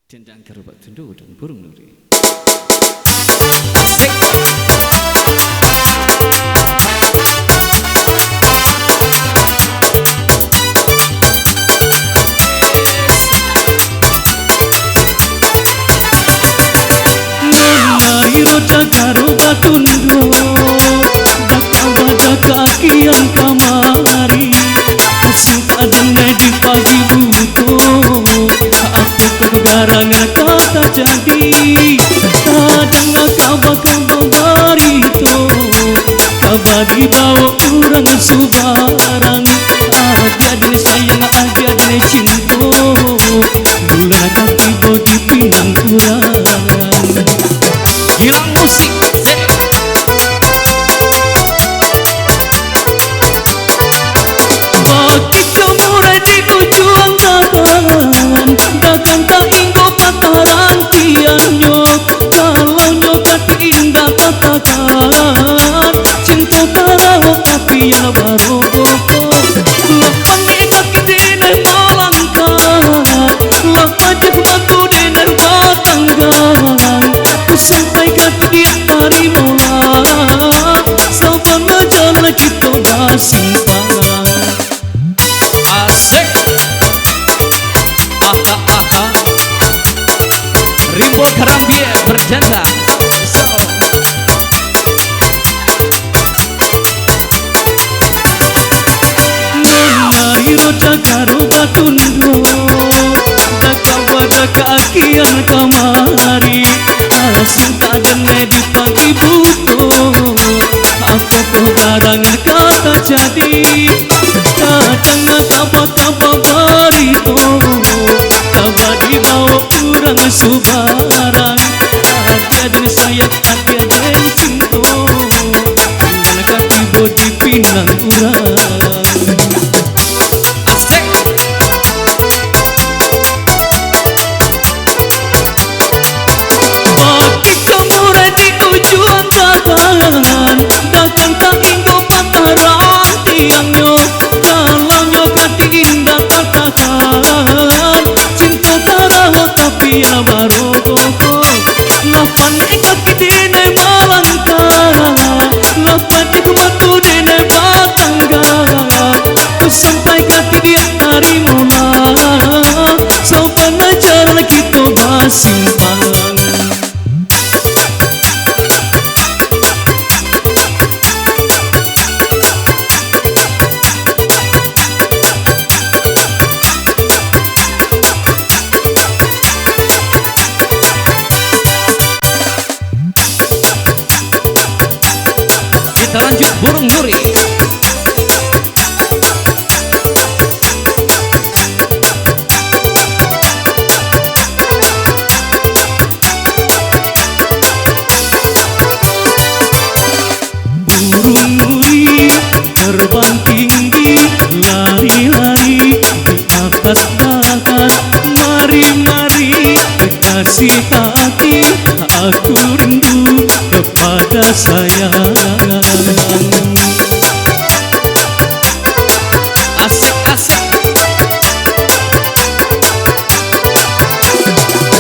Dendang kerubat tundu dan burung nuri. Roca kerubat tundu daka kakian kamari suka dene di pagi buto aku kegarangan kata jadi dengar kabar barito kabar dibawa kurang subaran jadi sayang jadi cinta bulan kaki bodi pinang kurang Hilang musik. Bagi kemurai di ujung tangan Dakan tak inggo kataran tianyo Kalau nyokat indah katakan Cinta tahu tapi ya baru Lepas ingat kidine malangkan Lepas jebatu dine batanggan Sampai ke dia hari mula Sampai menjalan kita bersimpan Asik. Aha. Rimbo Karambia berjanda. Menai roca kerubat tundu daka kakian kamari suka dene di pagi buto aku kegarangan kata jadi dengar kabar barito kabar dibawa kurang subaran jadi sayang jadi cinta bulan kaki bodi pinang kurang Asik. Bagi kemurai di ujung tangan Dakan tak inggo kataran tiangnya Kalau nyokat indah katakan Cinta tahu tapi ya baru Lapan ingat kidine malangkan Lapan dibatu dine batanggan Sampai ke dia hari mula Sampai menjalan kita bersimpan Kita lanjut burung nuri. Burung nuri terbang tinggi lari-lari di atas dahan mari kasih hati aku rindu kepada sayang Asik.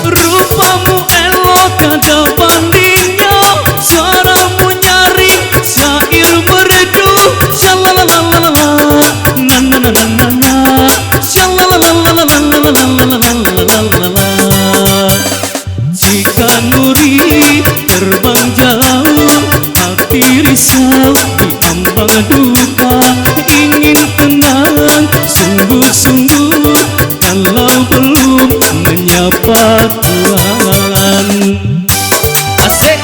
Rupamu elok ada bandingnya Suaramu nyaring syair merdu Shalalalala Na Shalalalala Jika nuri terbang jauh Hati risau diambang duka Ingin tenang sungguh-sungguh Kalau belum menyapa Tuhan Asik.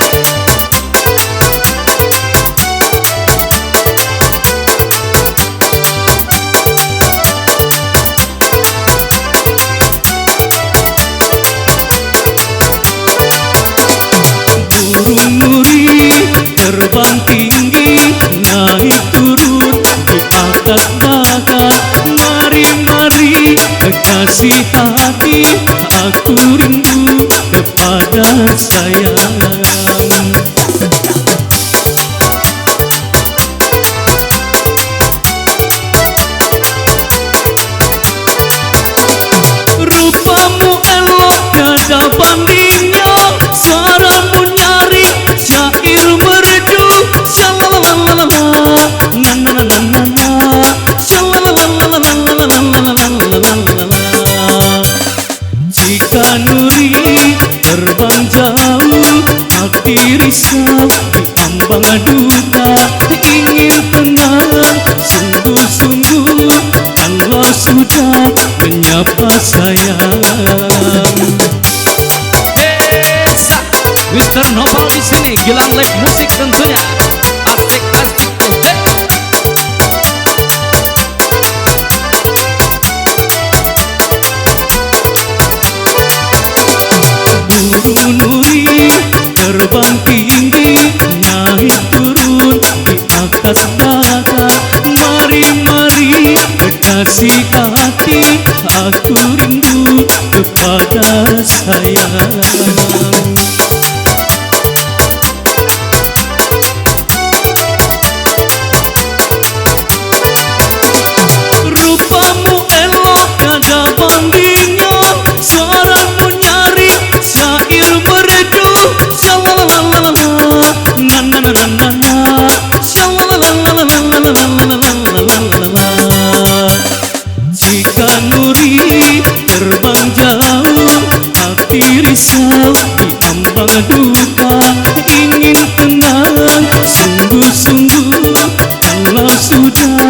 Burung nuri terbang tinggi naik turun di atas dahan mari kasih hati aku rindu kepada sayang Rupamu elok sudah menyapa sayang. Desa Mr. Nopal di sini, Gilang Live Musik tentunya. Asik asik tuh. Burung nuri terbang tinggi, naik turun di atas datar. Mari mari kekasih hati, aku rindu kepada sayang. Rupamu elok tiada bandingnya, suaramu nyaring syair merdu. Shalalalala, na na na na na na, shalalalala. Jika nuri terbang jauh, hati risau diambang duka. Ingin tenang, sungguh-sungguh kalau sudah